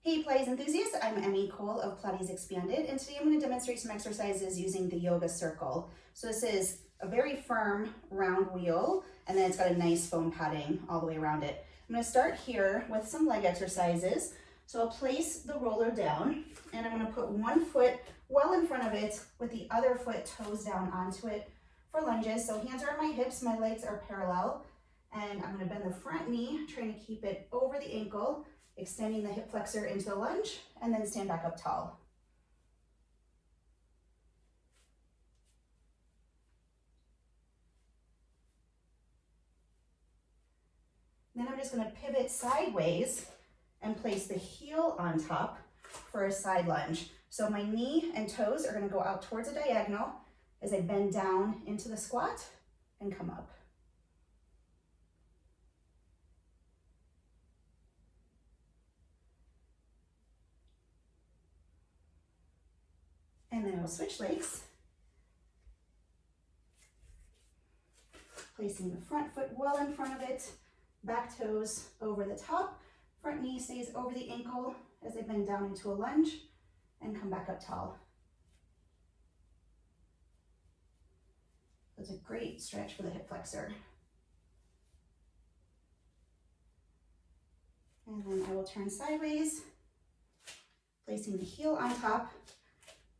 Hey Pilates enthusiasts, I'm Emmy Cole of Pilates Expanded, and today I'm going to demonstrate some exercises using the yoga circle. So this is a very firm round wheel, and then it's got a nice foam padding all the way around it. I'm going to start here with some leg exercises. So I'll place the roller down, and I'm going to put one foot well in front of it with the other foot toes down onto it for lunges. So hands are on my hips, my legs are parallel, and I'm going to bend the front knee, trying to keep it over the ankle, extending the hip flexor into the lunge, and then stand back up tall. Then I'm just going to pivot sideways and place the heel on top for a side lunge. So my knee and toes are going to go out towards a diagonal as I bend down into the squat and come up. And then I'll switch legs, placing the front foot well in front of it, back toes over the top, front knee stays over the ankle as I bend down into a lunge and come back up tall. That's a great stretch for the hip flexor. And then I will turn sideways, placing the heel on top.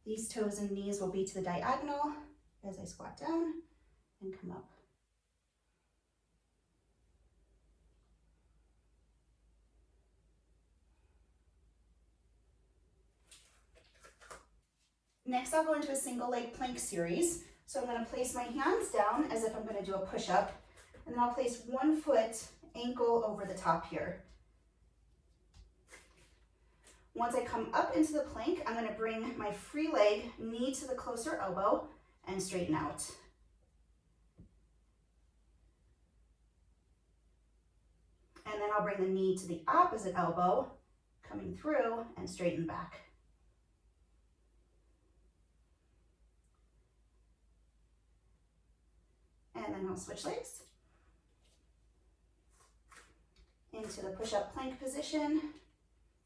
These toes and knees will be to the diagonal as I squat down and come up. Next, I'll go into a single leg plank series. So I'm going to place my hands down as if I'm going to do a push-up, and then I'll place one foot ankle over the top here. Once I come up into the plank, I'm going to bring my free leg knee to the closer elbow and straighten out. And then I'll bring the knee to the opposite elbow, coming through and straighten back. And then I'll switch legs into the push-up plank position.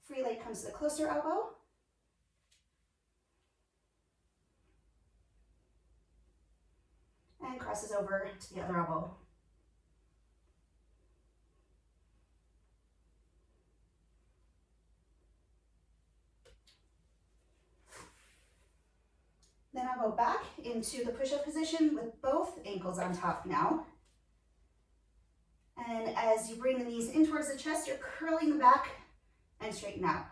Free leg comes to the closer elbow. And crosses over to the other elbow. Then I'll go back into the push-up position with both ankles on top now. And as you bring the knees in towards the chest, you're curling the back and straighten out.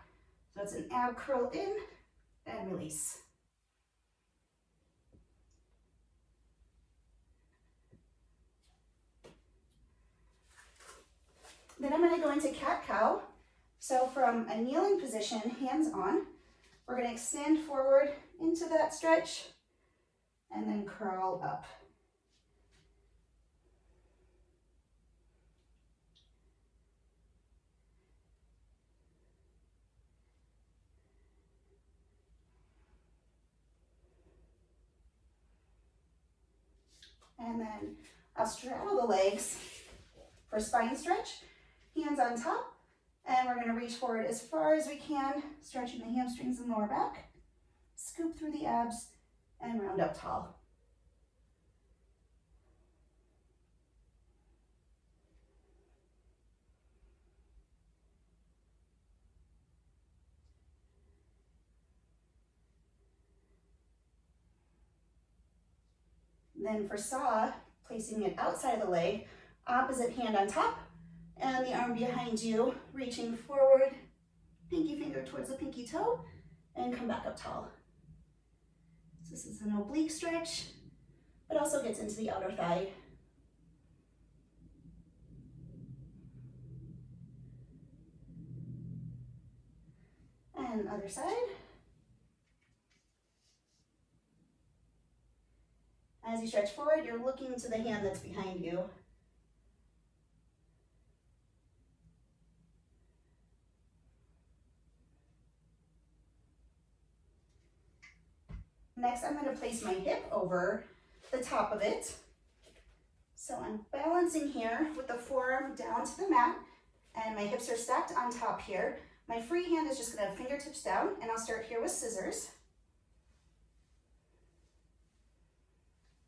So it's an ab curl in and release. Then I'm going to go into cat-cow. So from a kneeling position, hands on, we're going to extend forward into that stretch and then curl up. And then I'll straddle the legs for spine stretch, hands on top, and we're going to reach forward as far as we can, stretching the hamstrings and lower back, scoop through the abs, and round up tall. Then for saw, placing it outside of the leg, opposite hand on top, and the arm behind you, reaching forward, pinky finger towards the pinky toe, and come back up tall. So this is an oblique stretch, but also gets into the outer thigh. And other side. As you stretch forward, you're looking to the hand that's behind you. Next, I'm going to place my hip over the top of it. So I'm balancing here with the forearm down to the mat, and my hips are stacked on top here. My free hand is just going to have fingertips down, and I'll start here with scissors.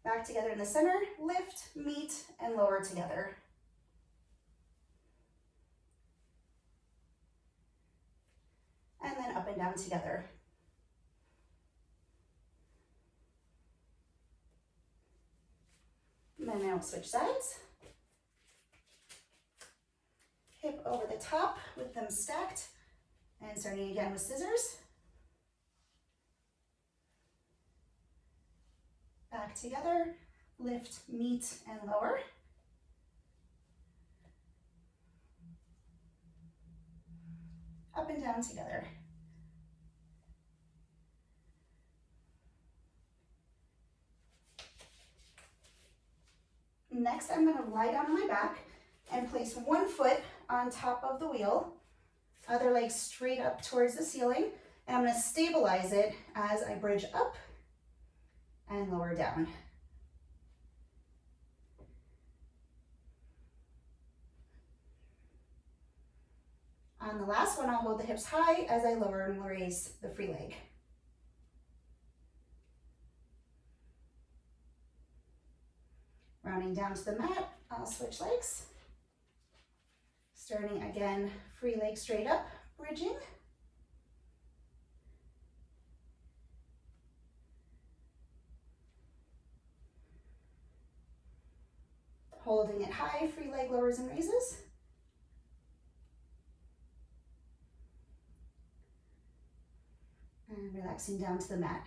Back together in the center, lift, meet, and lower together. And then up and down together. And then now switch sides. Hip over the top with them stacked. And starting again with scissors. Back together, lift, meet, and lower. Up and down together. Next, I'm going to lie down on my back and place one foot on top of the wheel, other leg straight up towards the ceiling, and I'm going to stabilize it as I bridge up and lower down. On the last one, I'll hold the hips high as I lower and raise the free leg. Rounding down to the mat, I'll switch legs. Starting again, free leg straight up, bridging. Holding it high, free leg lowers and raises. And relaxing down to the mat.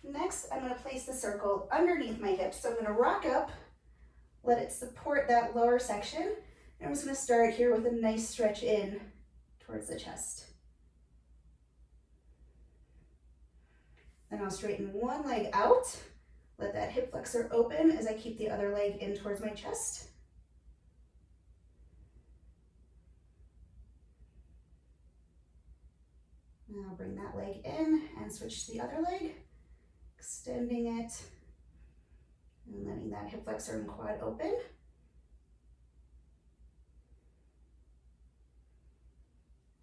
Next, I'm going to place the circle underneath my hips. So I'm going to rock up, let it support that lower section. And I'm just going to start here with a nice stretch in towards the chest. Then I'll straighten one leg out. Let that hip flexor open as I keep the other leg in towards my chest. And I'll bring that leg in and switch to the other leg, extending it and letting that hip flexor and quad open.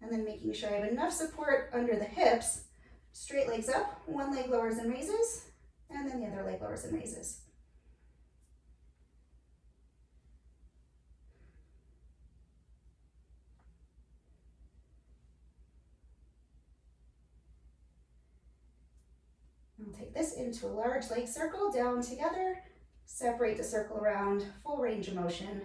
And then making sure I have enough support under the hips. Straight legs up, one leg lowers and raises, and then the other leg lowers and raises. I'll take this into a large leg circle, down together, separate the circle around, full range of motion.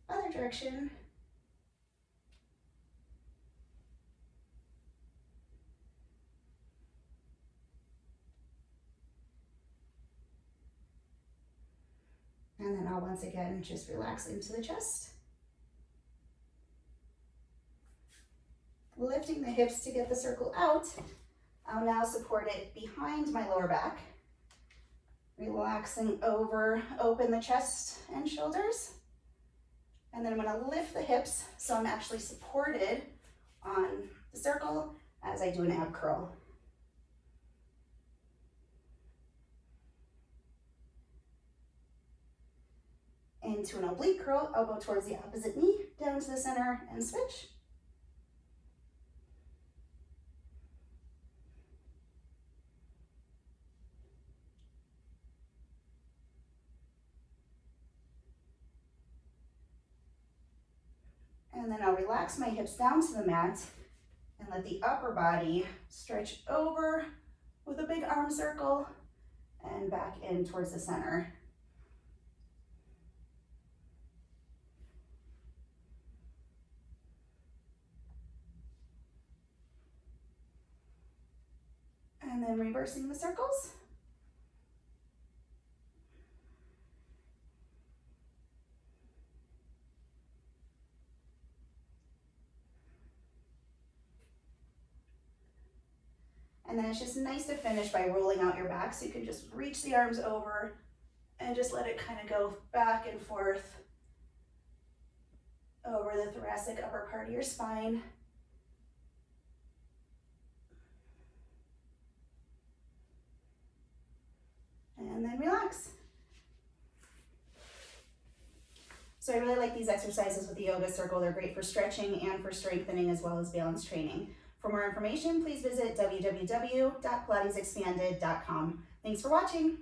Other direction. And then I'll once again just relax into the chest. Lifting the hips to get the circle out, I'll now support it behind my lower back. Relaxing over, open the chest and shoulders. And then I'm going to lift the hips so I'm actually supported on the circle as I do an ab curl. Into an oblique curl, elbow towards the opposite knee, down to the center and switch. And then I'll relax my hips down to the mat and let the upper body stretch over with a big arm circle and back in towards the center. And then reversing the circles. And then it's just nice to finish by rolling out your back, so you can just reach the arms over and just let it kind of go back and forth over the thoracic upper part of your spine. and then relax. So I really like these exercises with the yoga circle. They're great for stretching and for strengthening as well as balance training. For more information, please visit www.pilatesexpanded.com. Thanks for watching.